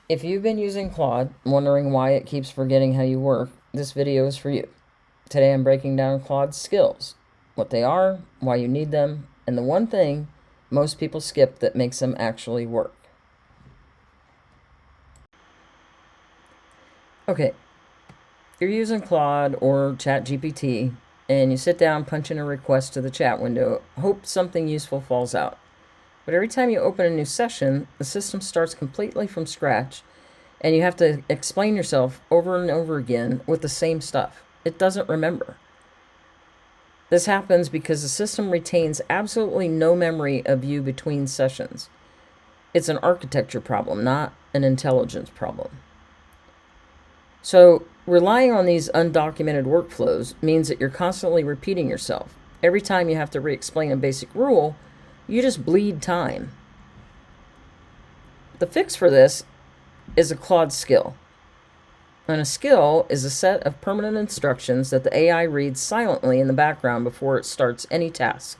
If you've been using Claude, wondering why it keeps forgetting how you work, this video is for you. Today I'm breaking down Claude Skills, what they are, why you need them, and the one thing most people skip that makes them actually work. Okay, you're using Claude or ChatGPT, and you sit down, punch in a request to the chat window, hope something useful falls out. But every time you open a new session, the system starts completely from scratch, and you have to explain yourself over and over again with the same stuff. It doesn't remember. This happens because the system retains absolutely no memory of you between sessions. It's an architecture problem, not an intelligence problem. So, relying on these undocumented workflows means that you're constantly repeating yourself. Every time you have to re-explain a basic rule, you just bleed time. The fix for this is a Claude skill. And a skill is a set of permanent instructions that the AI reads silently in the background before it starts any task.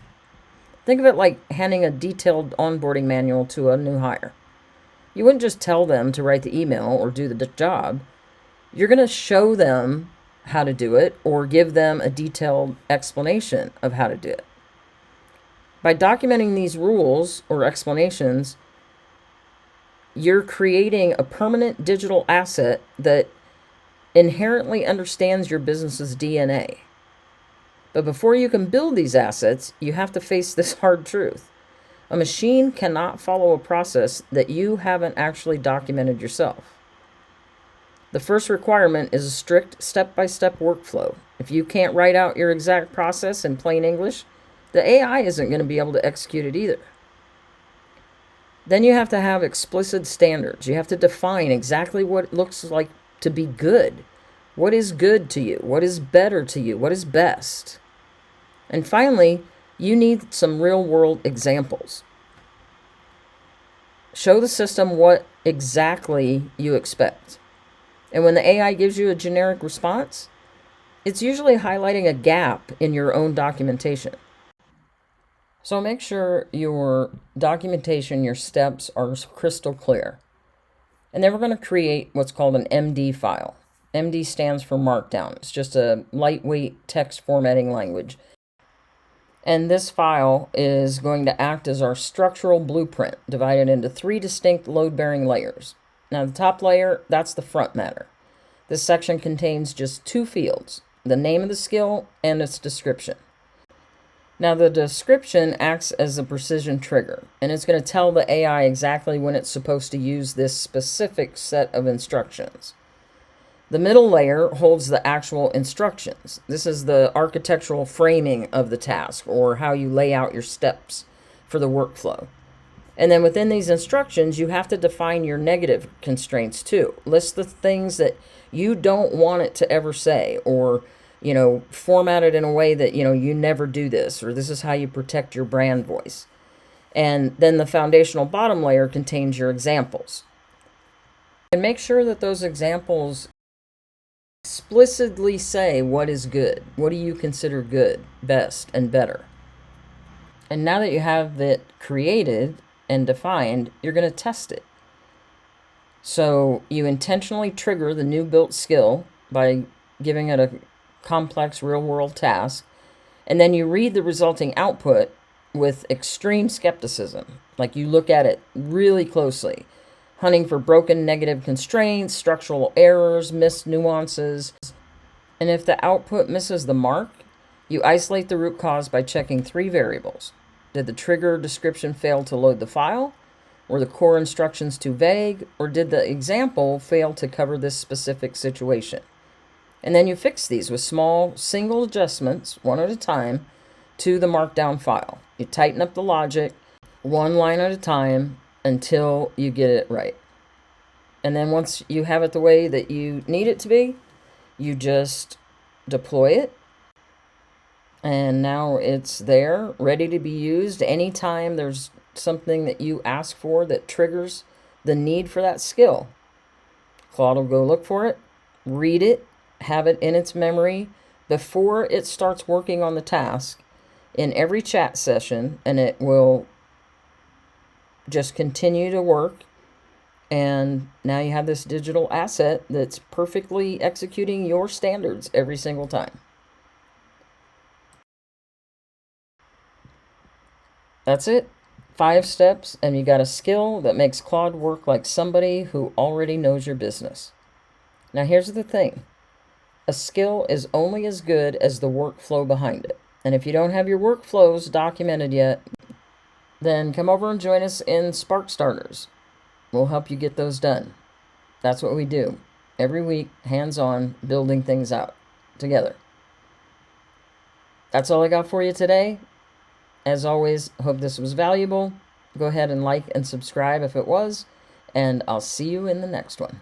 Think of it like handing a detailed onboarding manual to a new hire. You wouldn't just tell them to write the email or do the job. You're going to show them how to do it or give them a detailed explanation of how to do it. By documenting these rules or explanations, you're creating a permanent digital asset that inherently understands your business's DNA. But before you can build these assets, you have to face this hard truth. A machine cannot follow a process that you haven't actually documented yourself. The first requirement is a strict step-by-step workflow. If you can't write out your exact process in plain English, the AI isn't going to be able to execute it either. Then you have to have explicit standards. You have to define exactly what it looks like to be good. What is good to you? What is better to you? What is best? And finally, you need some real-world examples. Show the system what exactly you expect. And when the AI gives you a generic response, it's usually highlighting a gap in your own documentation. So make sure your documentation, your steps are crystal clear. And then we're going to create what's called an MD file. MD stands for Markdown. It's just a lightweight text formatting language. And this file is going to act as our structural blueprint, divided into 3 distinct load-bearing layers. Now, the top layer, that's the front matter. This section contains just 2 fields, the name of the skill and its description. Now, the description acts as a precision trigger, and it's going to tell the AI exactly when it's supposed to use this specific set of instructions. The middle layer holds the actual instructions. This is the architectural framing of the task, or how you lay out your steps for the workflow. And then within these instructions, you have to define your negative constraints too. List the things that you don't want it to ever say, or format it in a way that, you never do this, or this is how you protect your brand voice. And then the foundational bottom layer contains your examples. And make sure that those examples explicitly say what is good. What do you consider good, best, and better? And now that you have it created and defined, you're going to test it. So you intentionally trigger the new built skill by giving it a complex real-world task, and then you read the resulting output with extreme skepticism. Like, you look at it really closely, hunting for broken negative constraints, structural errors, missed nuances. And if the output misses the mark, you isolate the root cause by checking 3 variables. Did the trigger description fail to load the file? Were the core instructions too vague? Or did the example fail to cover this specific situation? And then you fix these with small, single adjustments, one at a time, to the markdown file. You tighten up the logic, 1 line at a time, until you get it right. And then once you have it the way that you need it to be, you just deploy it. And now it's there, ready to be used. Anytime there's something that you ask for that triggers the need for that skill, Claude will go look for it, read it, have it in its memory before it starts working on the task in every chat session, and it will just continue to work And now you have this digital asset that's perfectly executing your standards every single time. That's it. 5 steps, and you got a skill that makes Claude work like somebody who already knows your business. Now, here's the thing. A skill is only as good as the workflow behind it. And if you don't have your workflows documented yet, then come over and join us in Spark Starters. We'll help you get those done. That's what we do. Every week, hands-on, building things out together. That's all I got for you today. As always, hope this was valuable. Go ahead and like and subscribe if it was, and I'll see you in the next one.